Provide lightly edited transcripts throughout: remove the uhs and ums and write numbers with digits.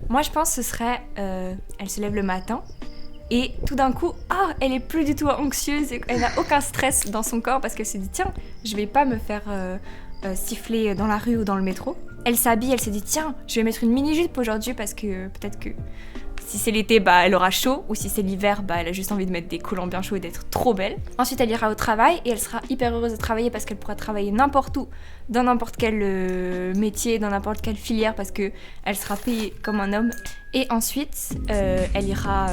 Moi, je pense que ce serait, elle se lève le matin et tout d'un coup, elle est plus du tout anxieuse, elle n'a aucun stress dans son corps parce qu'elle s'est dit, tiens, je vais pas me faire siffler dans la rue ou dans le métro. Elle s'habille, elle s'est dit, tiens, je vais mettre une mini-jupe aujourd'hui parce que peut-être que si c'est l'été, elle aura chaud, ou si c'est l'hiver, elle a juste envie de mettre des collants bien chauds et d'être trop belle. Ensuite, elle ira au travail et elle sera hyper heureuse de travailler parce qu'elle pourra travailler n'importe où, dans n'importe quel métier, dans n'importe quelle filière, parce qu'elle sera payée comme un homme. Et ensuite, elle ira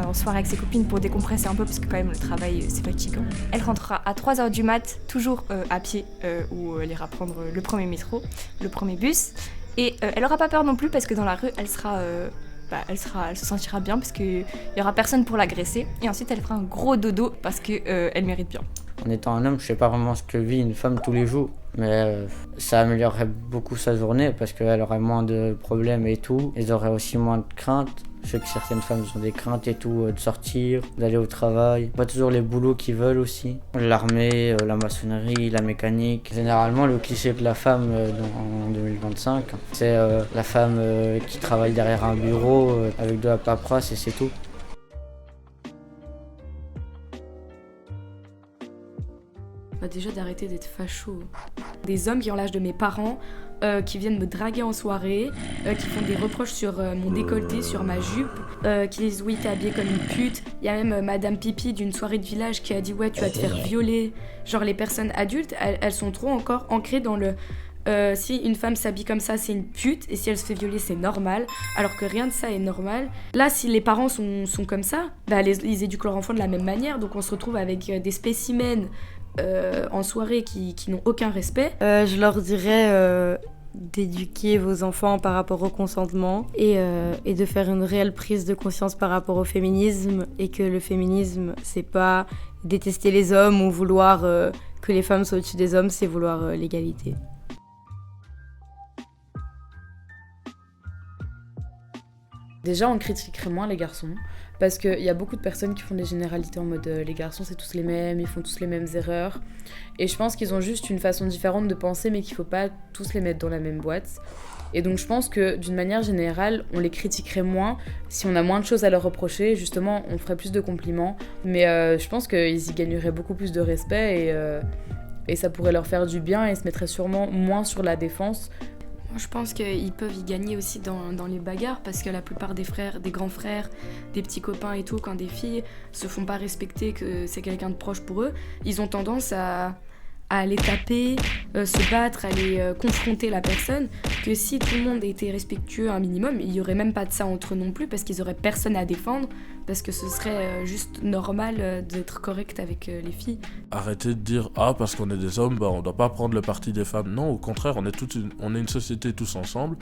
en soirée avec ses copines pour décompresser un peu, parce que quand même le travail c'est fatigant. Elle rentrera à 3h du mat, toujours à pied, où elle ira prendre le premier métro, le premier bus. Et elle aura pas peur non plus, parce que dans la rue, elle se sentira bien parce qu'il y aura personne pour l'agresser. Et ensuite, elle fera un gros dodo parce qu'elle mérite bien. En étant un homme, je sais pas vraiment ce que vit une femme tous les jours, mais ça améliorerait beaucoup sa journée parce qu'elle aurait moins de problèmes et tout. Elle aurait aussi moins de craintes. Je sais que certaines femmes ont des craintes et tout, de sortir, d'aller au travail. Pas toujours les boulots qu'ils veulent aussi. L'armée, la maçonnerie, la mécanique. Généralement, le cliché de la femme en 2025, c'est la femme qui travaille derrière un bureau avec de la paperasse et c'est tout. Déjà d'arrêter d'être facho. Des hommes qui ont l'âge de mes parents, qui viennent me draguer en soirée, qui font des reproches sur mon décolleté, sur ma jupe, qui disent oui t'es habillée comme une pute. Il y a même Madame Pipi d'une soirée de village qui a dit ouais tu vas te faire violer. Genre les personnes adultes, elles sont trop encore ancrées dans le si une femme s'habille comme ça c'est une pute et si elle se fait violer c'est normal, alors que rien de ça est normal. Là si les parents sont comme ça, ils éduquent leur enfant de la même manière, donc on se retrouve avec des spécimens en soirée qui n'ont aucun respect. Je leur dirais d'éduquer vos enfants par rapport au consentement et de faire une réelle prise de conscience par rapport au féminisme, et que le féminisme c'est pas détester les hommes ou vouloir que les femmes soient au-dessus des hommes, c'est vouloir l'égalité. Déjà, on critiquerait moins les garçons, parce qu'il y a beaucoup de personnes qui font des généralités en mode les garçons c'est tous les mêmes, ils font tous les mêmes erreurs. Et je pense qu'ils ont juste une façon différente de penser, mais qu'il faut pas tous les mettre dans la même boîte. Et donc je pense que d'une manière générale, on les critiquerait moins si on a moins de choses à leur reprocher. Justement, on ferait plus de compliments. Mais je pense qu'ils y gagneraient beaucoup plus de respect et ça pourrait leur faire du bien et se mettraient sûrement moins sur la défense. Je pense qu'ils peuvent y gagner aussi dans les bagarres, parce que la plupart des frères, des grands frères, des petits copains et tout, quand des filles se font pas respecter que c'est quelqu'un de proche pour eux, ils ont tendance à aller taper, se battre, aller confronter la personne, que si tout le monde était respectueux un minimum, il y aurait même pas de ça entre eux non plus, parce qu'ils auraient personne à défendre, parce que ce serait juste normal d'être correct avec les filles. Arrêtez de dire parce qu'on est des hommes, on doit pas prendre le parti des femmes. Non, au contraire, on est une société tous ensemble.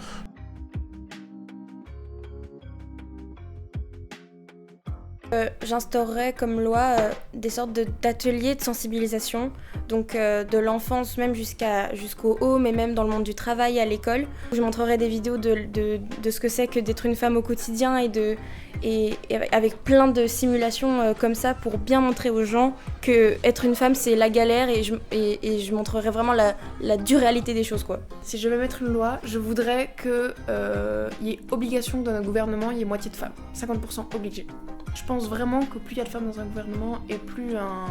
J'instaurerais comme loi des sortes d'ateliers de sensibilisation, donc de l'enfance même jusqu'au haut, mais même dans le monde du travail, à l'école. Je montrerai des vidéos de ce que c'est que d'être une femme au quotidien et avec plein de simulations comme ça pour bien montrer aux gens que être une femme c'est la galère, et je montrerai vraiment la dure réalité des choses, quoi. Si je devais mettre une loi, je voudrais qu'il y ait obligation que dans un gouvernement il y ait moitié de femmes, 50% obligé. Je pense vraiment que plus il y a de femmes dans un gouvernement et plus un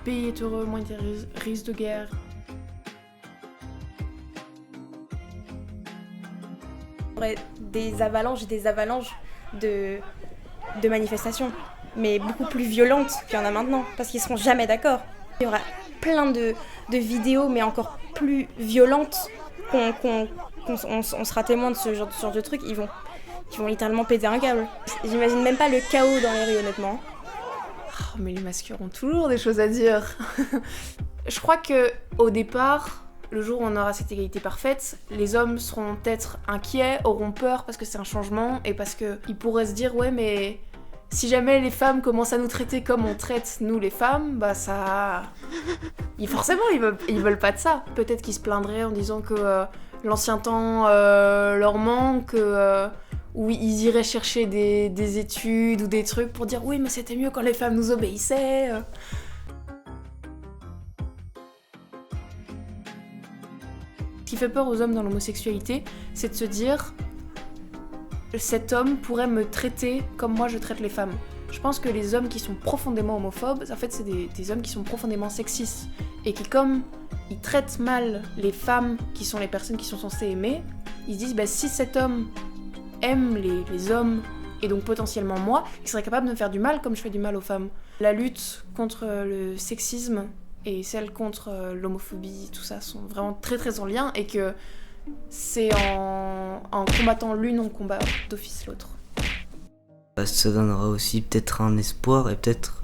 pays est heureux, moins il y a risque de guerre. Il y aurait des avalanches et des avalanches de manifestations, mais beaucoup plus violentes qu'il y en a maintenant, parce qu'ils seront jamais d'accord. Il y aura plein de vidéos, mais encore plus violentes, on sera témoin de ce genre de trucs. Ils vont littéralement péter un câble. J'imagine même pas le chaos dans les rues, honnêtement. Oh, mais les masculins ont toujours des choses à dire. Je crois que au départ, le jour où on aura cette égalité parfaite, les hommes seront peut-être inquiets, auront peur parce que c'est un changement et parce qu'ils pourraient se dire ouais mais si jamais les femmes commencent à nous traiter comme on traite nous les femmes, ça... Forcément ils veulent pas de ça. Peut-être qu'ils se plaindraient en disant que l'ancien temps leur manque, où ils iraient chercher des études ou des trucs pour dire oui mais c'était mieux quand les femmes nous obéissaient. Ce qui fait peur aux hommes dans l'homosexualité, c'est de se dire cet homme pourrait me traiter comme moi je traite les femmes. Je pense que les hommes qui sont profondément homophobes, en fait c'est des hommes qui sont profondément sexistes et qui comme ils traitent mal les femmes qui sont les personnes qui sont censées aimer, ils se disent si cet homme aime les hommes et donc potentiellement moi, il serait capable de me faire du mal comme je fais du mal aux femmes. La lutte contre le sexisme et celle contre l'homophobie, tout ça sont vraiment très très en lien et que c'est en combattant l'une on combat d'office l'autre. Ça donnera aussi peut-être un espoir et peut-être,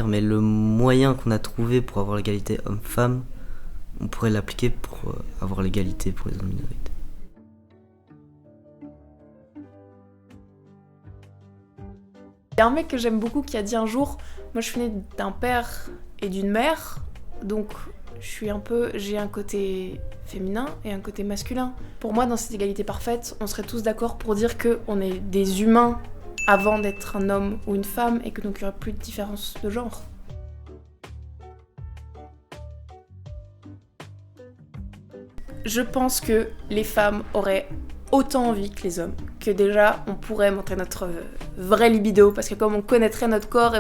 mais le moyen qu'on a trouvé pour avoir l'égalité homme-femme, on pourrait l'appliquer pour avoir l'égalité pour les hommes minorités. Il y a un mec que j'aime beaucoup qui a dit un jour, moi je suis née d'un père et d'une mère, donc j'ai un côté féminin et un côté masculin. Pour moi, dans cette égalité parfaite, on serait tous d'accord pour dire qu'on est des humains avant d'être un homme ou une femme et que donc il n'y aurait plus de différence de genre. Je pense que les femmes auraient autant envie que les hommes, que déjà on pourrait montrer notre vraie libido, parce que comme on connaîtrait notre corps,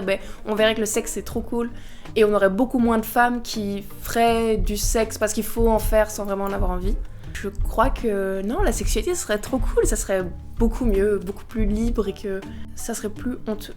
on verrait que le sexe c'est trop cool, et on aurait beaucoup moins de femmes qui feraient du sexe parce qu'il faut en faire sans vraiment en avoir envie. Je crois que non, la sexualité serait trop cool, ça serait beaucoup mieux, beaucoup plus libre et que ça serait plus honteux.